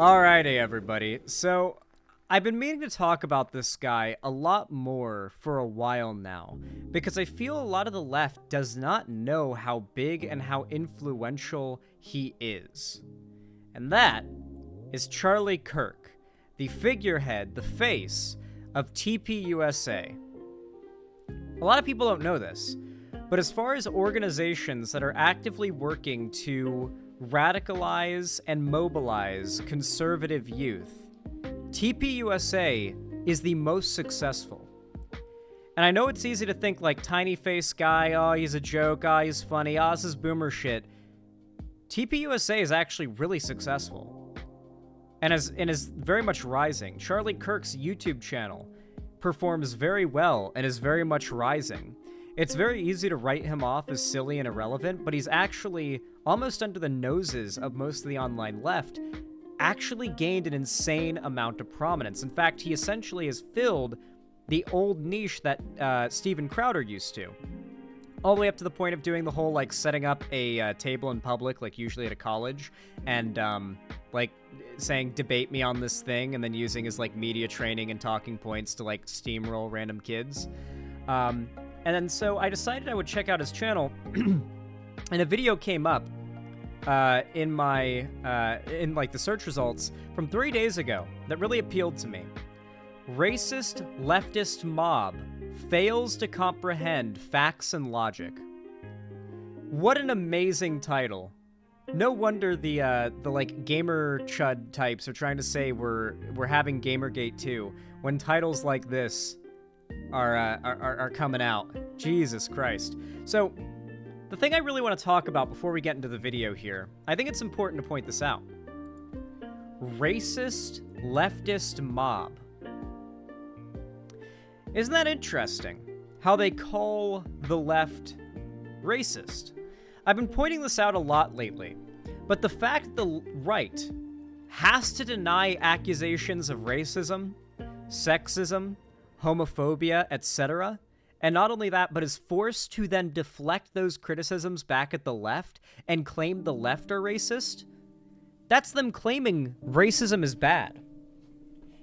Alrighty, everybody. So, I've been meaning to talk about this guy a lot more for a while now, because I feel a lot of the left does not know how big and how influential he is. And that is Charlie Kirk, the figurehead, the face of TPUSA. A lot of people don't know this, but as far as organizations that are actively working to radicalize and mobilize conservative youth, TPUSA is the most successful. And I know it's easy to think like tiny face guy, oh, he's a joke, oh, he's funny, oh, this is boomer shit. TPUSA is actually really successful and is very much rising. Charlie Kirk's YouTube channel performs very well and is very much rising. It's very easy to write him off as silly and irrelevant, but he's actually, almost under the noses of most of the online left, actually gained an insane amount of prominence. In fact, he essentially has filled the old niche that Steven Crowder used to. All the way up to the point of doing the whole, like, setting up a table in public, like usually at a college, and, like, saying, debate me on this thing, and then using his, like, media training and talking points to, like, steamroll random kids. And then so I decided I would check out his channel, and a video came up in my, the search results from 3 days ago that really appealed to me. Racist leftist mob fails to comprehend facts and logic. What an amazing title. No wonder the like gamer chud types are trying to say we're having Gamergate 2 when titles like this are coming out. Jesus Christ. So, the thing I really want to talk about before we get into the video here, I think it's important to point this out. Racist leftist mob. Isn't that interesting? How they call the left racist. I've been pointing this out a lot lately, but the fact the right has to deny accusations of racism, sexism, homophobia, etc., and not only that, but is forced to then deflect those criticisms back at the left and claim the left are racist, that's them claiming racism is bad.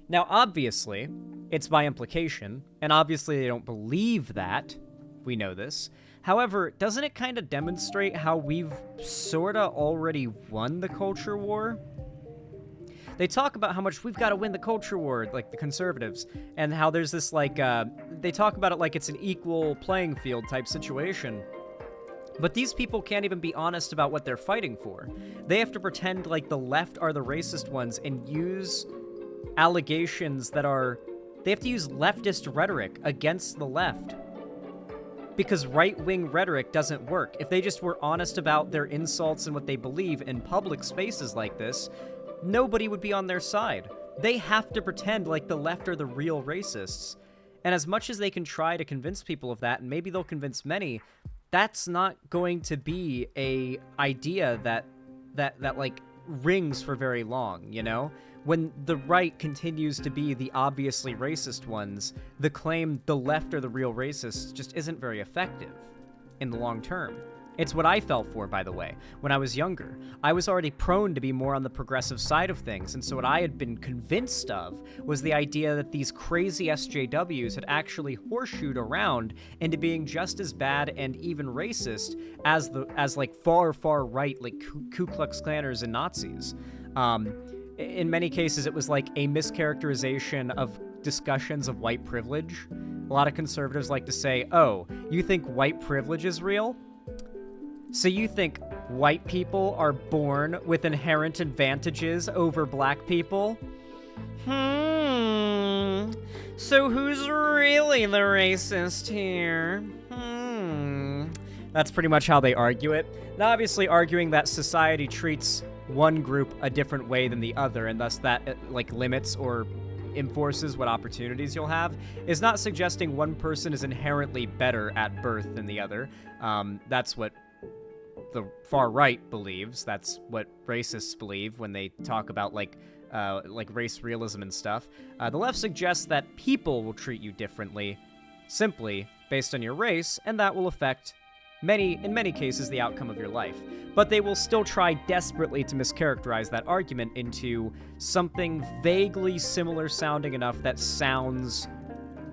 Now, obviously, it's by implication, and obviously they don't believe that. We know this. However, doesn't it kind of demonstrate how we've sorta already won the culture war? They talk about how much we've got to win the culture war, like the conservatives, and how there's this, like, they talk about it like it's an equal playing field type situation. But these people can't even be honest about what they're fighting for. They have to pretend like the left are the racist ones and use allegations that are... They have to use leftist rhetoric against the left. Because right-wing rhetoric doesn't work. If they just were honest about their insults and what they believe in public spaces like this, nobody would be on their side. They have to pretend like the left are the real racists. And as much as they can try to convince people of that, and maybe they'll convince many, that's not going to be a idea that like rings for very long, you know? When the right continues to be the obviously racist ones, the claim the left are the real racists just isn't very effective in the long term. It's what I fell for, by the way. When I was younger, I was already prone to be more on the progressive side of things, and so what I had been convinced of was the idea that these crazy SJWs had actually horseshoed around into being just as bad and even racist as like far right, like Ku Klux Klanners and Nazis. In many cases, it was like a mischaracterization of discussions of white privilege. A lot of conservatives like to say, oh, you think white privilege is real? So you think white people are born with inherent advantages over black people? So who's really the racist here? That's pretty much how they argue it. Now, obviously arguing that society treats one group a different way than the other, and thus that, like, limits or enforces what opportunities you'll have, is not suggesting one person is inherently better at birth than the other. That's what the far right believes. That's what racists believe when they talk about like race realism and stuff. The left suggests that people will treat you differently simply based on your race, and that will affect in many cases, the outcome of your life. But they will still try desperately to mischaracterize that argument into something vaguely similar sounding enough that sounds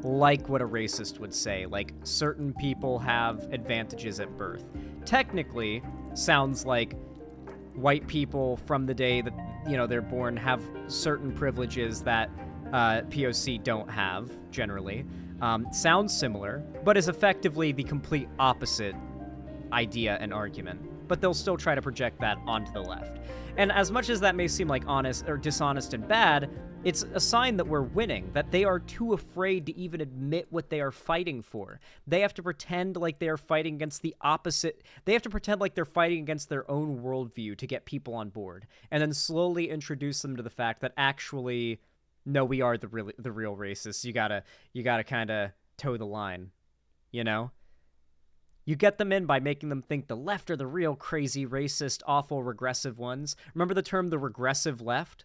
like what a racist would say, like certain people have advantages at birth. Technically, sounds like white people from the day that, you know, they're born have certain privileges that POC don't have, generally. Sounds similar, but is effectively the complete opposite idea and argument. But they'll still try to project that onto the left. And as much as that may seem like honest or dishonest and bad, it's a sign that we're winning, that they are too afraid to even admit what they are fighting for. They have to pretend like they are fighting against the opposite. They have to pretend like they're fighting against their own worldview to get people on board, and then slowly introduce them to the fact that actually, no, we are the real racists. You gotta kind of toe the line, you know? You get them in by making them think the left are the real crazy, racist, awful, regressive ones. Remember the term the regressive left?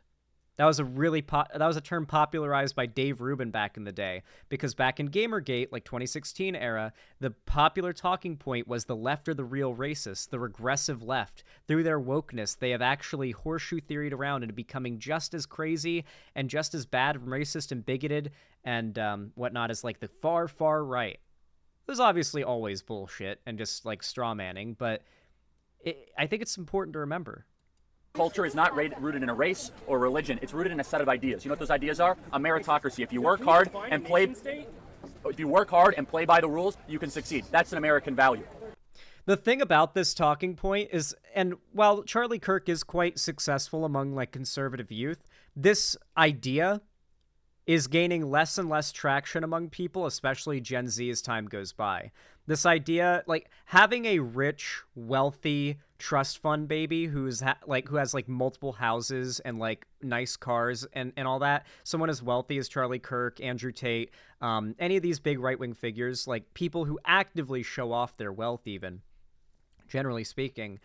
That was a term popularized by Dave Rubin back in the day, because back in Gamergate, like 2016 era, the popular talking point was the left are the real racists, the regressive left. Through their wokeness, they have actually horseshoe theoried around into becoming just as crazy and just as bad, racist and bigoted and whatnot as like the far, far right. It was obviously always bullshit and just like straw manning, but I think it's important to remember. Culture is not rooted in a race or religion. It's rooted in a set of ideas. You know what those ideas are? A meritocracy. If you work hard and play by the rules, you can succeed. That's an American value. The thing about this talking point is, and while Charlie Kirk is quite successful among like conservative youth, this idea is gaining less and less traction among people, especially Gen Z, as time goes by. This idea, like having a rich, wealthy trust fund baby who has like multiple houses and like nice cars and all that. Someone as wealthy as Charlie Kirk, Andrew Tate, any of these big right-wing figures, like people who actively show off their wealth even, generally speaking.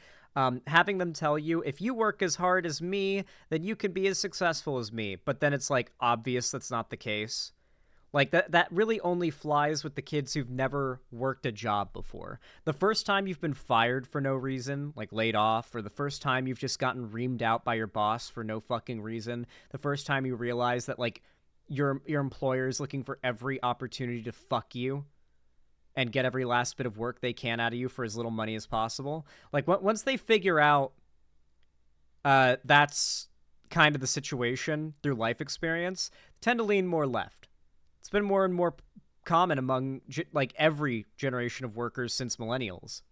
Having them tell you, if you work as hard as me, then you can be as successful as me. But then it's like obvious that's not the case. Like that really only flies with the kids who've never worked a job before. The first time you've been fired for no reason, like laid off, or the first time you've just gotten reamed out by your boss for no fucking reason, the first time you realize that like your employer is looking for every opportunity to fuck you and get every last bit of work they can out of you for as little money as possible. Like once they figure out that's kind of the situation through life experience, tend to lean more left. It's been more and more common among like every generation of workers since millennials.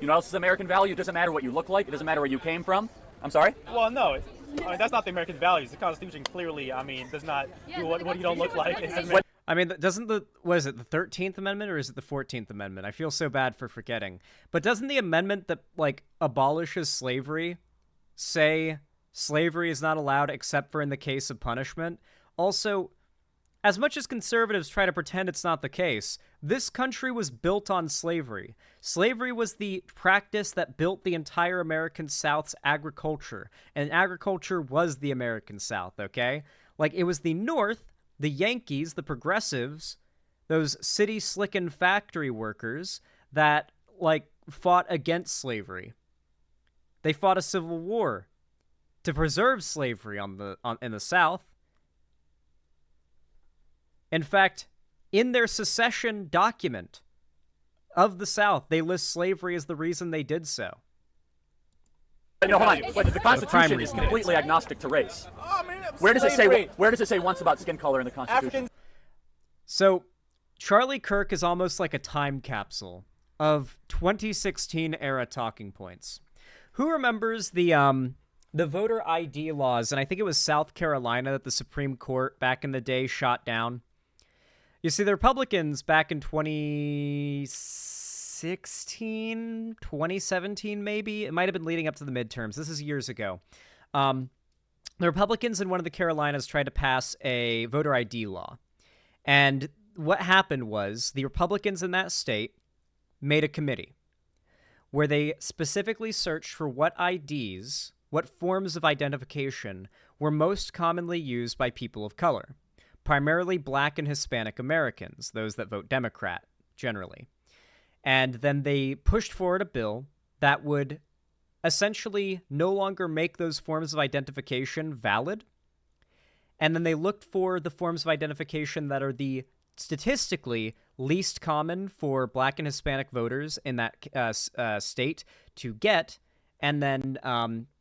You know what else is American value? It doesn't matter what you look like. It doesn't matter where you came from. I'm sorry? Well, no. That's not the American values. The Constitution clearly, does not do what you don't look like. I mean, doesn't the 13th Amendment or is it the 14th Amendment? I feel so bad for forgetting. But doesn't the amendment that, like, abolishes slavery say slavery is not allowed except for in the case of punishment? Also, as much as conservatives try to pretend it's not the case, this country was built on slavery. Slavery was the practice that built the entire American South's agriculture, and agriculture was the American South, okay? Like, it was the North, the Yankees, the progressives, those city-slickin' factory workers that, like, fought against slavery. They fought a civil war to preserve slavery in the South. In fact, in their secession document of the South, they list slavery as the reason they did so. No, hold on. But the Constitution is completely agnostic to race. Where does it say once about skin color in the Constitution? So, Charlie Kirk is almost like a time capsule of 2016 era talking points. Who remembers the voter ID laws? And I think it was South Carolina that the Supreme Court back in the day shot down. You see, the Republicans back in 2016, 2017 maybe, it might have been leading up to the midterms. This is years ago. The Republicans in one of the Carolinas tried to pass a voter ID law. And what happened was the Republicans in that state made a committee where they specifically searched for what IDs, what forms of identification were most commonly used by people of color, primarily Black and Hispanic Americans, those that vote Democrat, generally. And then they pushed forward a bill that would essentially no longer make those forms of identification valid. And then they looked for the forms of identification that are the statistically least common for Black and Hispanic voters in that state to get, and then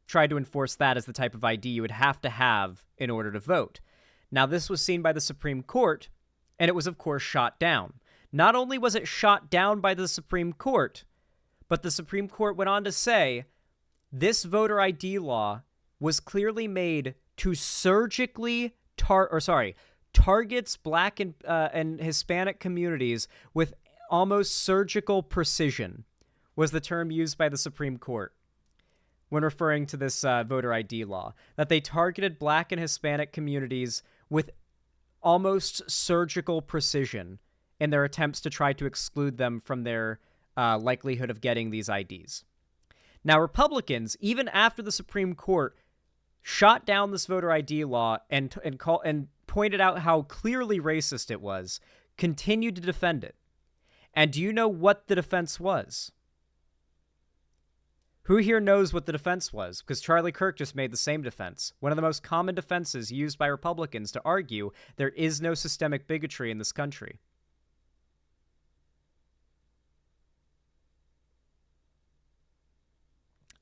tried to enforce that as the type of ID you would have to have in order to vote. Now, this was seen by the Supreme Court, and it was, of course, shot down. Not only was it shot down by the Supreme Court, but the Supreme Court went on to say this voter ID law was clearly made to surgically targets Black and Hispanic communities with almost surgical precision, was the term used by the Supreme Court when referring to this voter ID law, that they targeted Black and Hispanic communities with almost surgical precision in their attempts to try to exclude them from their likelihood of getting these IDs. Now, Republicans, even after the Supreme Court shot down this voter ID law and pointed out how clearly racist it was, continued to defend it. And do you know what the defense was? Who here knows what the defense was? Because Charlie Kirk just made the same defense. One of the most common defenses used by Republicans to argue there is no systemic bigotry in this country.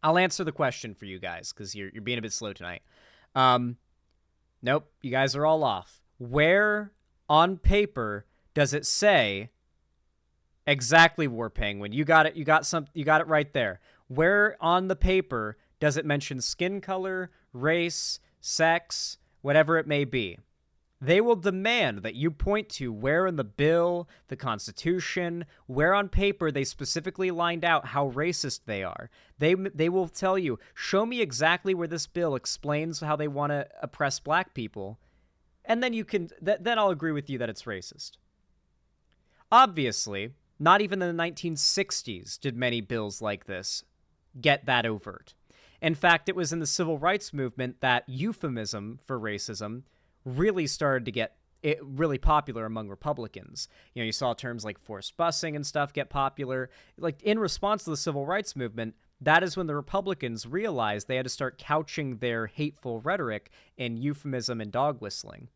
I'll answer the question for you guys, because you're being a bit slow tonight. Nope, you guys are all off. Where on paper does it say exactly War Penguin? You got it. You got it right there. Where on the paper does it mention skin color, race, sex, whatever it may be? They will demand that you point to where in the bill, the Constitution, where on paper they specifically lined out how racist they are. They will tell you, show me exactly where this bill explains how they want to oppress Black people, and then you can then I'll agree with you that it's racist. Obviously, not even in the 1960s did many bills like this get that overt. In fact, it was in the civil rights movement that euphemism for racism really started to get really popular among Republicans. You know, you saw terms like forced busing and stuff get popular. Like, in response to the civil rights movement, that is when the Republicans realized they had to start couching their hateful rhetoric in euphemism and dog whistling.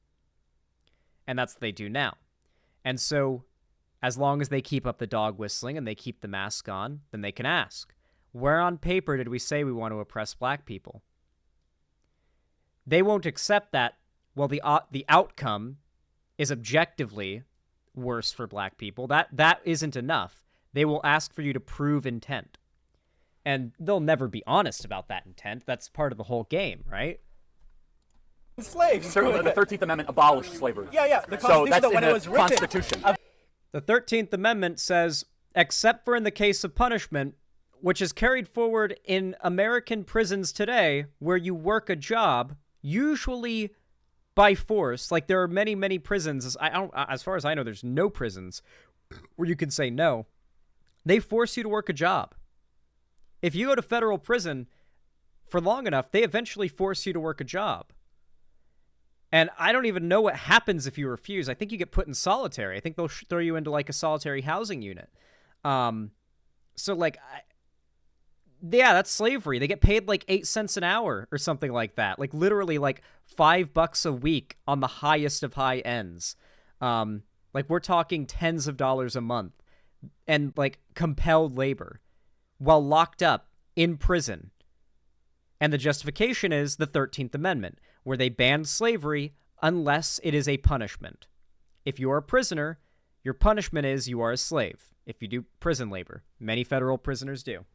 And that's what they do now. And so, as long as they keep up the dog whistling and they keep the mask on, then they can ask, where on paper did we say we want to oppress Black people? They won't accept that. Well, the outcome is objectively worse for Black people. That isn't enough. They will ask for you to prove intent. And they'll never be honest about that intent. That's part of the whole game, right? Slaves. Certainly, the 13th Amendment abolished slavery. Yeah. The So Constitution, that's in when it was the written, Constitution. The 13th Amendment says, except for in the case of punishment, which is carried forward in American prisons today, where you work a job, usually by force. Like, there are many, many prisons. As far as I know, there's no prisons where you can say no. They force you to work a job. If you go to federal prison for long enough, they eventually force you to work a job. And I don't even know what happens if you refuse. I think you get put in solitary. I think they'll throw you into, like, a solitary housing unit. So, like, yeah, that's slavery. They get paid like 8 cents an hour or something like that. Like, literally, like $5 a week on the highest of high ends. Like, we're talking tens of dollars a month, and like compelled labor while locked up in prison. And the justification is the 13th Amendment, where they banned slavery unless it is a punishment. If you are a prisoner, your punishment is you are a slave. If you do prison labor, many federal prisoners do.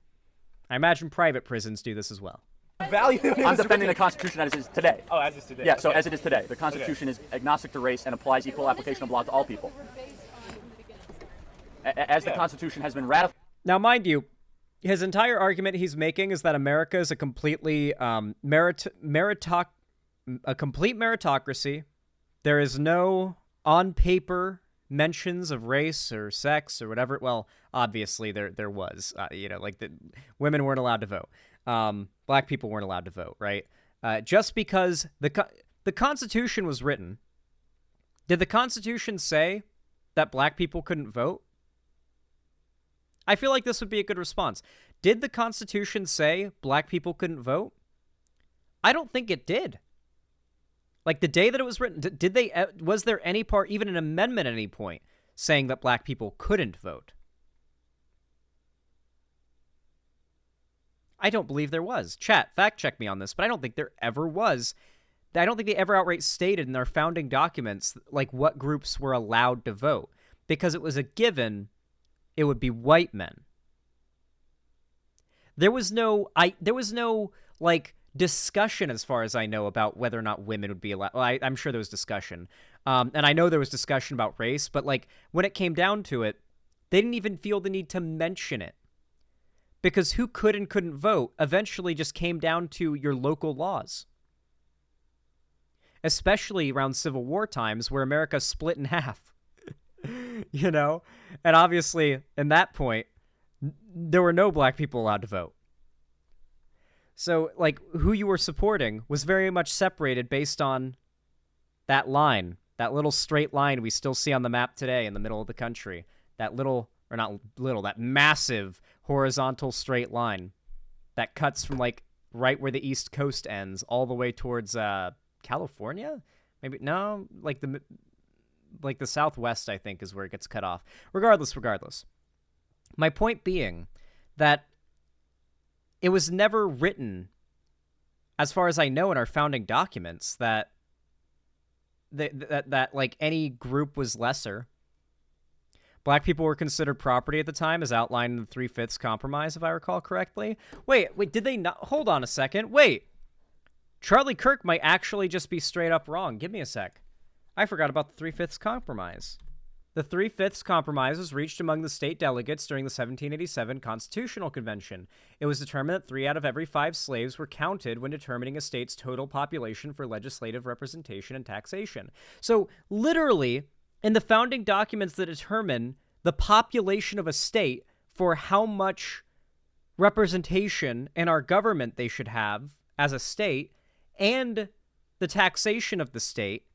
I imagine private prisons do this as well. Value. I'm defending the Constitution as it is today. Oh, as it is today. Yeah, so as it is today. The Constitution is agnostic to race and applies equal application of law to all people. As the Constitution has been ratified. Now, mind you, his entire argument he's making is that America is a completely complete meritocracy. There is no on-paper mentions of race or sex or whatever. Well, obviously there was, like women weren't allowed to vote. Black people weren't allowed to vote, right? Just because the Constitution was written. Did the Constitution say that Black people couldn't vote? I feel like this would be a good response. Did the Constitution say black people couldn't vote? I don't think it did. Like, the day that it was written, was there any part, even an amendment at any point, saying that black people couldn't vote? I don't believe there was. Chat, fact check me on this, but I don't think there ever was. I don't think they ever outright stated in their founding documents, like, what groups were allowed to vote. Because it was a given, it would be white men. There was no, like, discussion, as far as I know, about whether or not women would be allowed. Well, I'm sure there was discussion. And I know there was discussion about race, but, like, when it came down to it, they didn't even feel the need to mention it. Because who could and couldn't vote eventually just came down to your local laws. Especially around Civil War times, where America split in half. You know? And obviously, in that point, there were no black people allowed to vote. So, like, who you were supporting was very much separated based on that line, that little straight line we still see on the map today in the middle of the country. That little, or not little, that massive horizontal straight line that cuts from, like, right where the East Coast ends all the way towards California? Maybe, no, like the Southwest, I think, is where it gets cut off. Regardless. My point being that it was never written, as far as I know, in our founding documents that like any group was lesser. Black people were considered property at the time, as outlined in the 3/5 Compromise, if I recall correctly. Wait, did they not? Hold on a second. Wait. Charlie Kirk might actually just be straight up wrong. Give me a sec. I forgot about the 3/5 Compromise. The 3/5 Compromise was reached among the state delegates during the 1787 Constitutional Convention. It was determined that 3 out of every 5 slaves were counted when determining a state's total population for legislative representation and taxation. So, literally, in the founding documents that determine the population of a state for how much representation in our government they should have as a state, and the taxation of the state,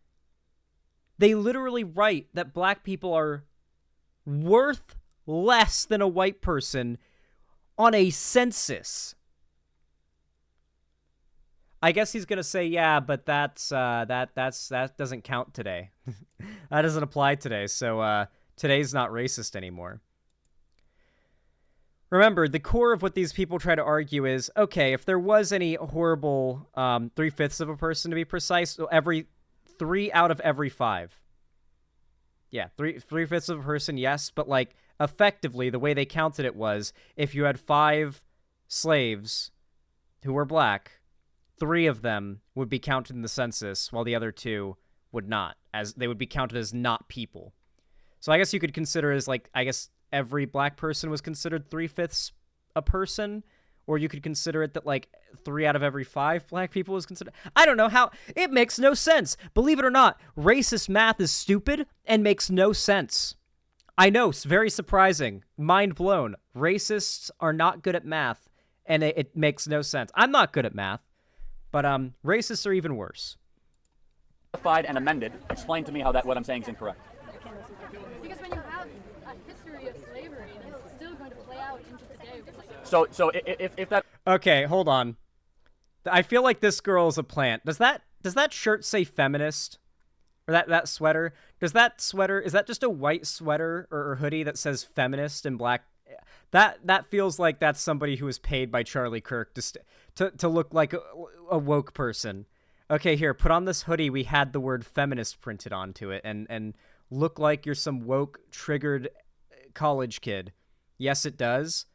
they literally write that black people are worth less than a white person on a census. I guess he's gonna say, yeah, but that doesn't count today. That doesn't apply today, so today's not racist anymore. Remember, the core of what these people try to argue is, okay, if there was any horrible 3/5 of a person, to be precise, so 3 out of every 5. Yeah, 3/5 of a person, yes, but, like, effectively, the way they counted it was, if you had 5 slaves who were black, 3 of them would be counted in the census, while the other 2 would not, as they would be counted as not people. So I guess you could consider as, like, I guess every black person was considered 3/5 a person, or you could consider it that, like, 3 out of every 5 black people was considered. I don't know how. It makes no sense. Believe it or not, racist math is stupid and makes no sense. I know, it's very surprising. Mind blown. Racists are not good at math, and it makes no sense. I'm not good at math, but racists are even worse. Modified and amended. Explain to me how what I'm saying is incorrect. Because when you have a history of slavery, it's still going to play out into today. So if that. Okay, hold on. I feel like this girl is a plant. Does that shirt say feminist? Or that sweater? Is that just a white sweater or hoodie that says feminist in black? That feels like that's somebody who was paid by Charlie Kirk to look like a woke person. Okay, here, put on this hoodie. We had the word feminist printed onto it, and look like you're some woke, triggered college kid. Yes, it does.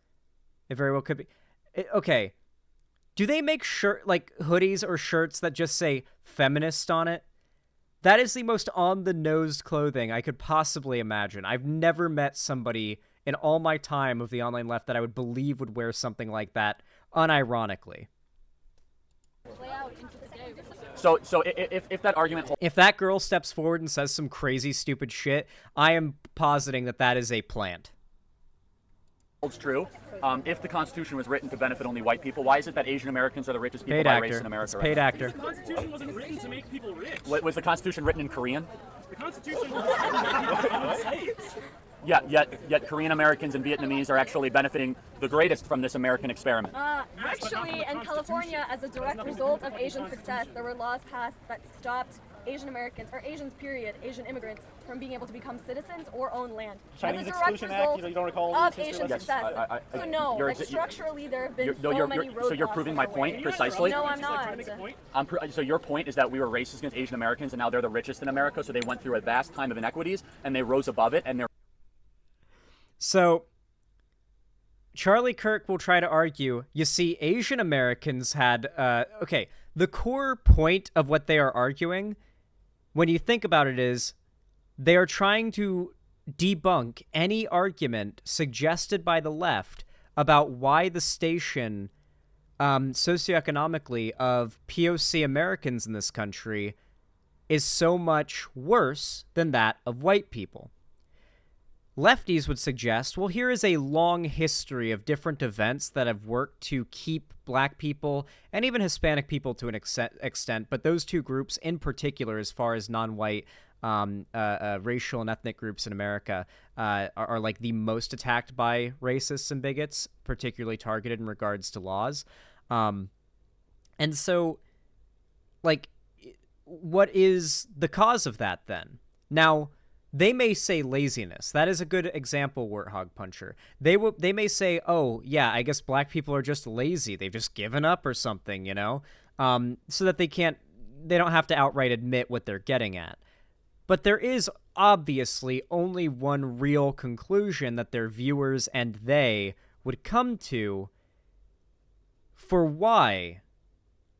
It very well could be. Okay, do they make hoodies or shirts that just say feminist on it? That is the most on-the-nose clothing I could possibly imagine. I've never met somebody in all my time of the online left that I would believe would wear something like that unironically. So if that argument If that girl steps forward and says some crazy, stupid shit, I am positing that is a plant. holds true, if the Constitution was written to benefit only white people, why is it that Asian Americans are the richest people by race in America? It's paid actor. The Constitution wasn't written to make people rich. Was the Constitution written in Korean? The Constitution was written to make people rich. Yet Korean Americans and Vietnamese are actually benefiting the greatest from this American experiment. Actually, in California, as a direct result of Asian success, there were laws passed that stopped Asian Americans, or Asians period, Asian immigrants, from being able to become citizens or own land. Chinese as a direct Exclusion Act, result you don't recall of history Asian like success. So no, like structurally there have been so many roadblocks. So you're proving my point precisely? No, I'm not. So your point is that we were racist against Asian Americans, and now they're the richest in America, so they went through a vast time of inequities, and they rose above it, and they're... So, Charlie Kirk will try to argue, you see, Asian Americans had... okay, the core point of what they are arguing, when you think about it, is they are trying to debunk any argument suggested by the left about why the station socioeconomically of POC Americans in this country is so much worse than that of white people. Lefties would suggest, well, here is a long history of different events that have worked to keep black people and even Hispanic people to an extent, but those two groups in particular, as far as non-white racial and ethnic groups in America, are like the most attacked by racists and bigots, particularly targeted in regards to laws. And so, like, what is the cause of that then? Now, they may say laziness. That is a good example, Warthog Puncher. They may say, oh, yeah, I guess black people are just lazy. They've just given up or something, you know, so that they don't have to outright admit what they're getting at. But there is obviously only one real conclusion that their viewers and they would come to for why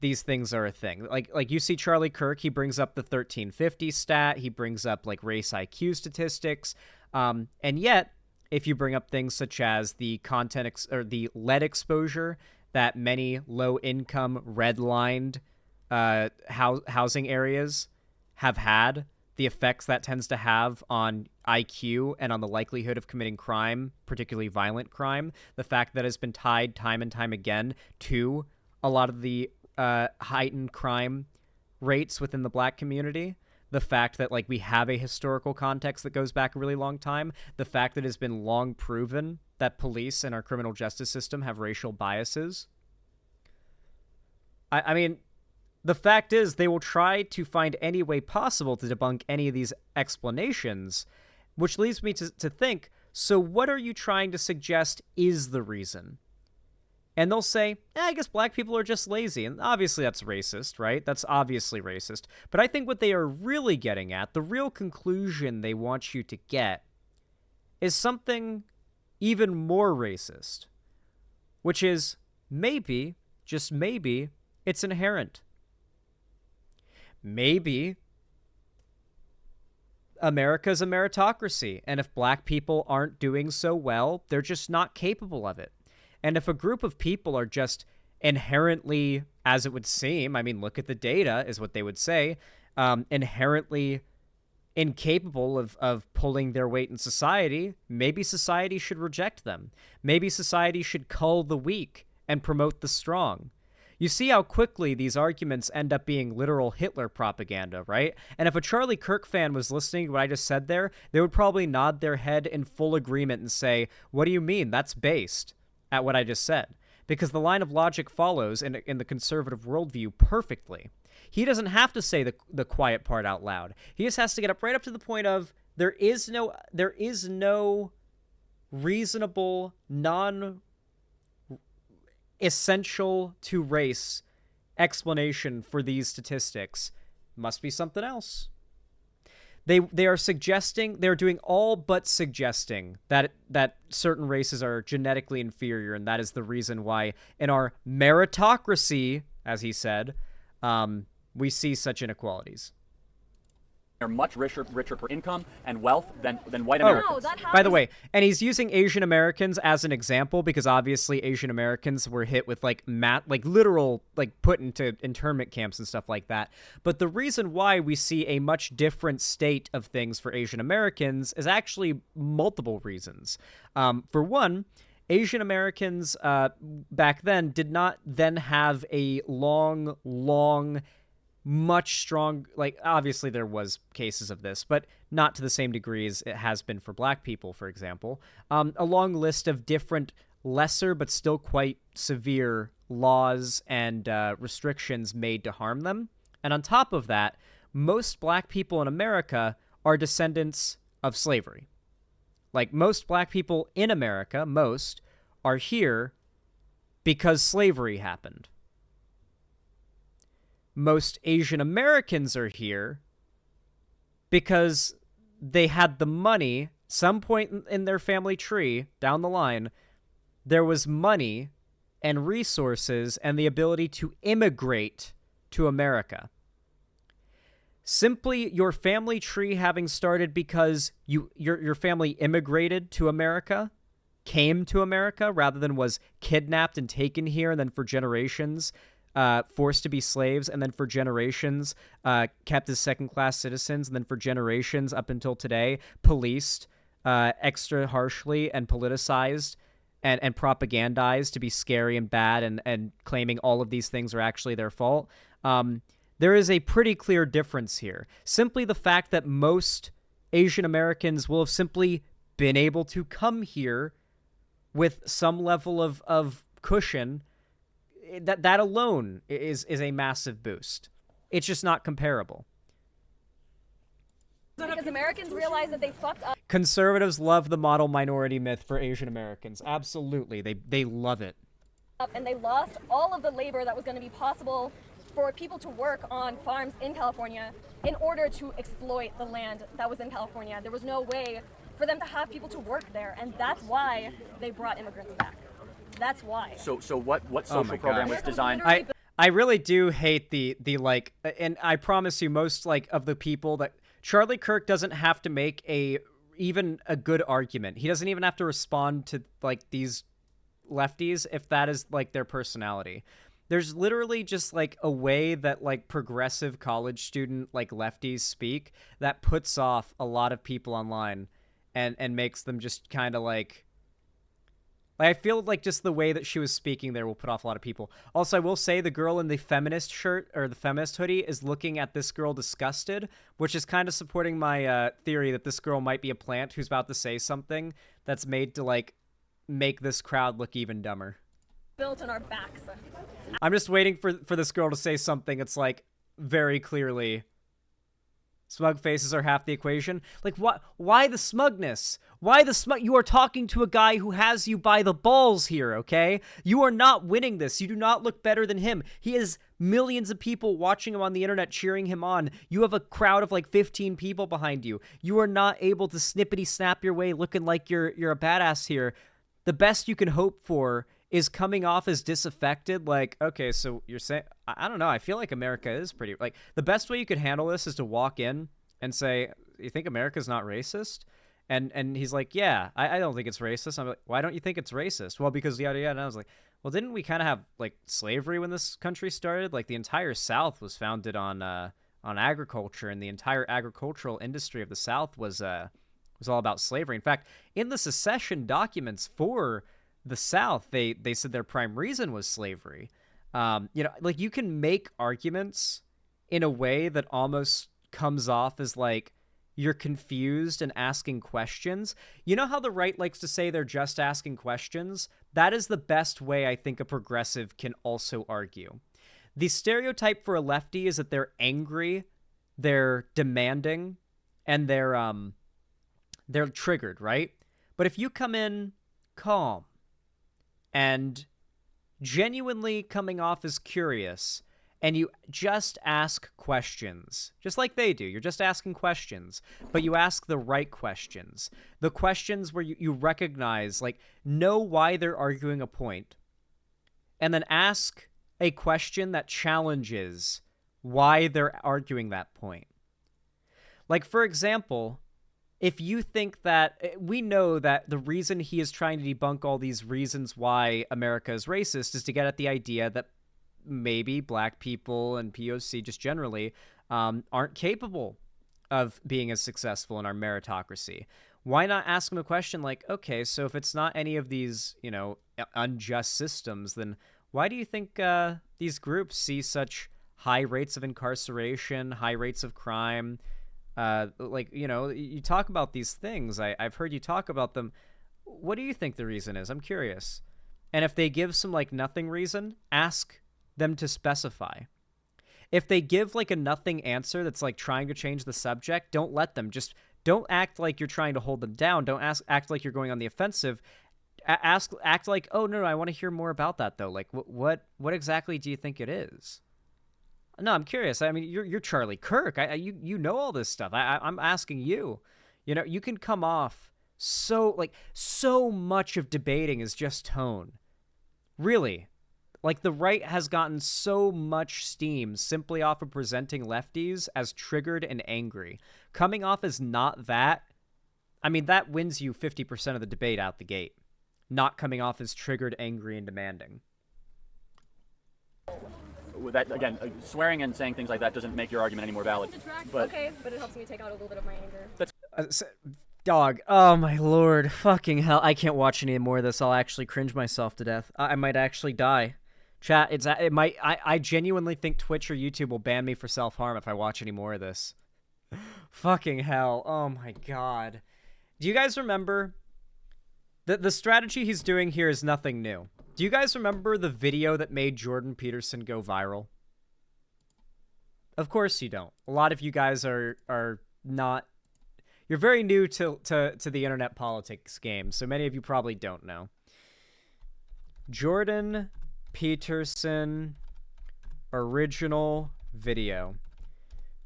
these things are a thing. Like you see Charlie Kirk, he brings up the 1350 stat, he brings up like race IQ statistics, and yet if you bring up things such as the or the lead exposure that many low-income redlined housing areas have had, the effects that tends to have on IQ and on the likelihood of committing crime, particularly violent crime, the fact that has been tied time and time again to a lot of the heightened crime rates within the black community, the fact that like we have a historical context that goes back a really long time, the fact that it has been long proven that police and our criminal justice system have racial biases. I mean, the fact is they will try to find any way possible to debunk any of these explanations, which leads me to think, so what are you trying to suggest is the reason? And they'll say, I guess black people are just lazy. And obviously that's racist, right? That's obviously racist. But I think what they are really getting at, the real conclusion they want you to get, is something even more racist. Which is, maybe, just maybe, it's inherent. Maybe America's a meritocracy. And if black people aren't doing so well, they're just not capable of it. And if a group of people are just inherently, as it would seem, I mean, look at the data, is what they would say, inherently incapable of pulling their weight in society, maybe society should reject them. Maybe society should cull the weak and promote the strong. You see how quickly these arguments end up being literal Hitler propaganda, right? And if a Charlie Kirk fan was listening to what I just said there, they would probably nod their head in full agreement and say, what do you mean? That's based at what I just said, because the line of logic follows in the conservative worldview perfectly. He doesn't have to say the quiet part out loud. He just has to get up right up to the point of there is no reasonable, non-essential to race explanation for these statistics. Must be something else. They are suggesting, they're doing all but suggesting that certain races are genetically inferior, and that is the reason why in our meritocracy, as he said, we see such inequalities. They're much richer per income and wealth than white Americans. No, by the way, and he's using Asian Americans as an example because obviously Asian Americans were hit with literal put into internment camps and stuff like that. But the reason why we see a much different state of things for Asian Americans is actually multiple reasons. For one, Asian Americans back then did not then have a long much strong, like, obviously there was cases of this, but not to the same degree as it has been for black people, for example. A long list of different lesser but still quite severe laws and restrictions made to harm them. And on top of that, most black people in America are descendants of slavery. Like, most black people in America, most, are here because slavery happened. Most Asian Americans are here because they had the money. Some point in their family tree down the line, there was money and resources and the ability to immigrate to America. Simply your family tree having started because your family immigrated to America, came to America, rather than was kidnapped and taken here, and then for generations forced to be slaves, and then for generations kept as second-class citizens, and then for generations up until today policed extra harshly and politicized and propagandized to be scary and bad, and claiming all of these things are actually their fault. There is a pretty clear difference here. Simply the fact that most Asian Americans will have simply been able to come here with some level of cushion, that alone is a massive boost. It's just not comparable. Because Americans realize that they fucked up. Conservatives love the model minority myth for Asian Americans. Absolutely. They love it. And they lost all of the labor that was going to be possible for people to work on farms in California in order to exploit the land that was in California. There was no way for them to have people to work there, and that's why they brought immigrants back. That's why. So what social program was designed? I really do hate the like, and I promise you, most like of the people that Charlie Kirk doesn't have to make even a good argument. He doesn't even have to respond to like these lefties if that is like their personality. There's literally just like a way that like progressive college student like lefties speak that puts off a lot of people online and makes them just kind of like I feel like just the way that she was speaking there will put off a lot of people. Also, I will say the girl in the feminist shirt or the feminist hoodie is looking at this girl disgusted, which is kind of supporting my theory that this girl might be a plant who's about to say something that's made to like make this crowd look even dumber. Built on our backs. I'm just waiting for this girl to say something. It's like very clearly smug faces are half the equation. Like, why the smugness? Why the smug? You are talking to a guy who has you by the balls here, okay? You are not winning this. You do not look better than him. He has millions of people watching him on the internet cheering him on. You have a crowd of like 15 people behind you. You are not able to snippety snap your way looking like you're a badass here. The best you can hope for is coming off as disaffected, like, okay, so you're saying, I don't know, I feel like America is pretty, like, the best way you could handle this is to walk in and say, you think America's not racist? And he's like, yeah, I don't think it's racist. I'm like, why don't you think it's racist? Well, because yada yada. And I was like, well, didn't we kind of have, like, slavery when this country started? Like, the entire South was founded on agriculture, and the entire agricultural industry of the South was all about slavery. In fact, in the secession documents for the South, they said their prime reason was slavery. Like, you can make arguments in a way that almost comes off as like you're confused and asking questions. You know how the right likes to say they're just asking questions? That is the best way I think a progressive can also argue. The stereotype for a lefty is that they're angry, they're demanding, and they're triggered, right? But if you come in calm and genuinely coming off as curious, and you just ask questions, just like they do. You're just asking questions, but you ask the right questions. The questions where you recognize, like, know why they're arguing a point, and then ask a question that challenges why they're arguing that point. Like, for example, if you think that, we know that the reason he is trying to debunk all these reasons why America is racist is to get at the idea that maybe black people and POC just generally aren't capable of being as successful in our meritocracy. Why not ask them a question like, okay, so if it's not any of these, unjust systems, then why do you think these groups see such high rates of incarceration, high rates of crime. Like, you know, you talk about these things. I've heard you talk about them. What do you think the reason is? I'm curious. And if they give some, like, nothing reason, ask them to specify. If they give, like, a nothing answer that's, like, trying to change the subject, don't let them. Just don't act like you're trying to hold them down. Don't act like you're going on the offensive. Act like, oh, no, I want to hear more about that, though. Like, what exactly do you think it is? No, I'm curious. I mean, you're Charlie Kirk. You know all this stuff. I'm asking you. You know, you can come off so much of debating is just tone. Really. Like, the right has gotten so much steam simply off of presenting lefties as triggered and angry. Coming off as not that, I mean, that wins you 50% of the debate out the gate. Not coming off as triggered, angry, and demanding. With that, again, swearing and saying things like that doesn't make your argument any more valid. But okay, but it helps me take out a little bit of my anger. That's Dog, oh my lord, fucking hell, I can't watch any more of this. I'll actually cringe myself to death. I might actually die. Chat, I genuinely think Twitch or YouTube will ban me for self-harm if I watch any more of this. Fucking hell, oh my god. Do you guys remember? The strategy he's doing here is nothing new. Do you guys remember the video that made Jordan Peterson go viral? Of course you don't. A lot of you guys are not... You're very new to the internet politics game, so many of you probably don't know. Jordan Peterson original video.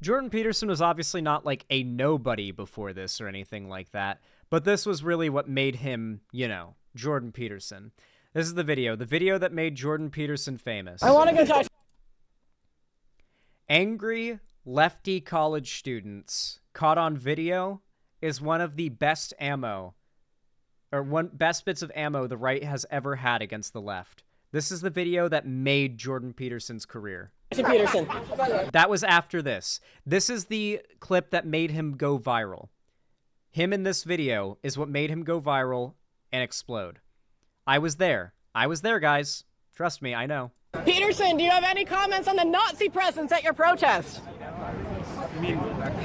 Jordan Peterson was obviously not like a nobody before this or anything like that, but this was really what made him, you know, Jordan Peterson. This is the video that made Jordan Peterson famous. I want to go talk. Angry lefty college students caught on video is one of the best ammo, or best bits of ammo the right has ever had against the left. This is the video that made Jordan Peterson's career. Peterson. That was after this. This is the clip that made him go viral. Him in this video is what made him go viral and explode. I was there. I was there, guys. Trust me, I know. Peterson, do you have any comments on the Nazi presence at your protest?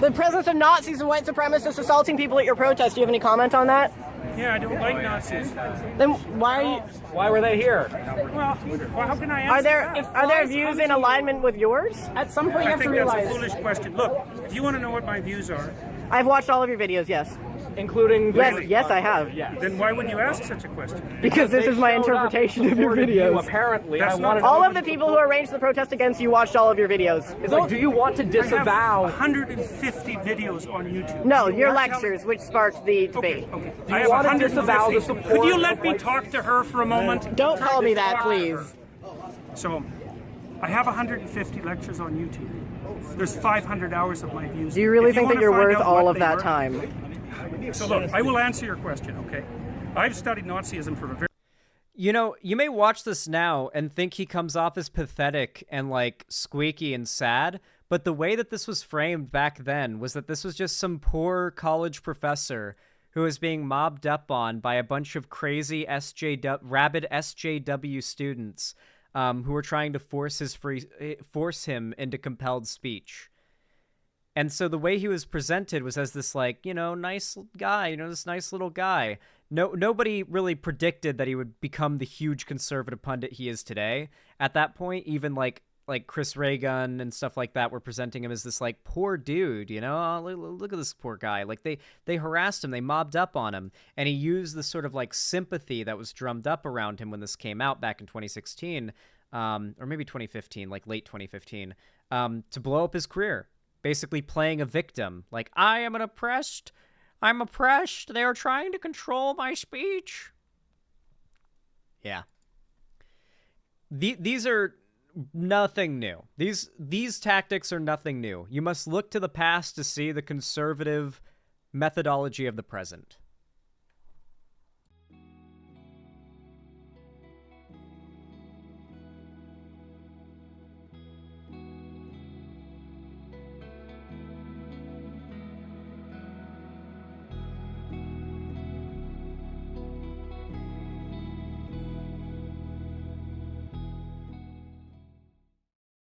The presence of Nazis and white supremacists assaulting people at your protest. Do you have any comment on that? Yeah, I don't like Nazis. Then why are you? Why were they here? Well, how can I answer Are there views in alignment with yours? At some point, you have to realize. That's a foolish question. Look, if you want to know what my views are, I've watched all of your videos. Yes. including Yes, I have. then why would you ask such a question? Because this is my interpretation of your videos. Apparently, I wanted all of the people who arranged the protest against you watched all of your videos. It's like, do you want to disavow 150 videos on YouTube? No, your lectures, which sparked the debate. Okay. Do you want to disavow the support? Could you let me talk to her for a moment? Don't call me that, please. So, I have 150 lectures on YouTube. There's 500 hours of my views. Do you really think that you're worth all of that time? So look, I will answer your question, okay? I've studied Nazism for a very... You know, you may watch this now and think he comes off as pathetic and, like, squeaky and sad, but the way that this was framed back then was that this was just some poor college professor who was being mobbed up on by a bunch of crazy rabid SJW students who were trying to force him into compelled speech. And so the way he was presented was as this, like, you know, nice guy, you know, this nice little guy. Nobody really predicted that he would become the huge conservative pundit he is today. At that point, even like Chris Reagan and stuff like that were presenting him as this, like, poor dude, you know? Oh, look at this poor guy. Like, they harassed him, they mobbed up on him, and he used the sort of, like, sympathy that was drummed up around him when this came out back in 2016, or maybe 2015, like late 2015, to blow up his career. Basically playing a victim. Like, I'm oppressed. They are trying to control my speech. Yeah. These are nothing new. These tactics are nothing new. You must look to the past to see the conservative methodology of the present.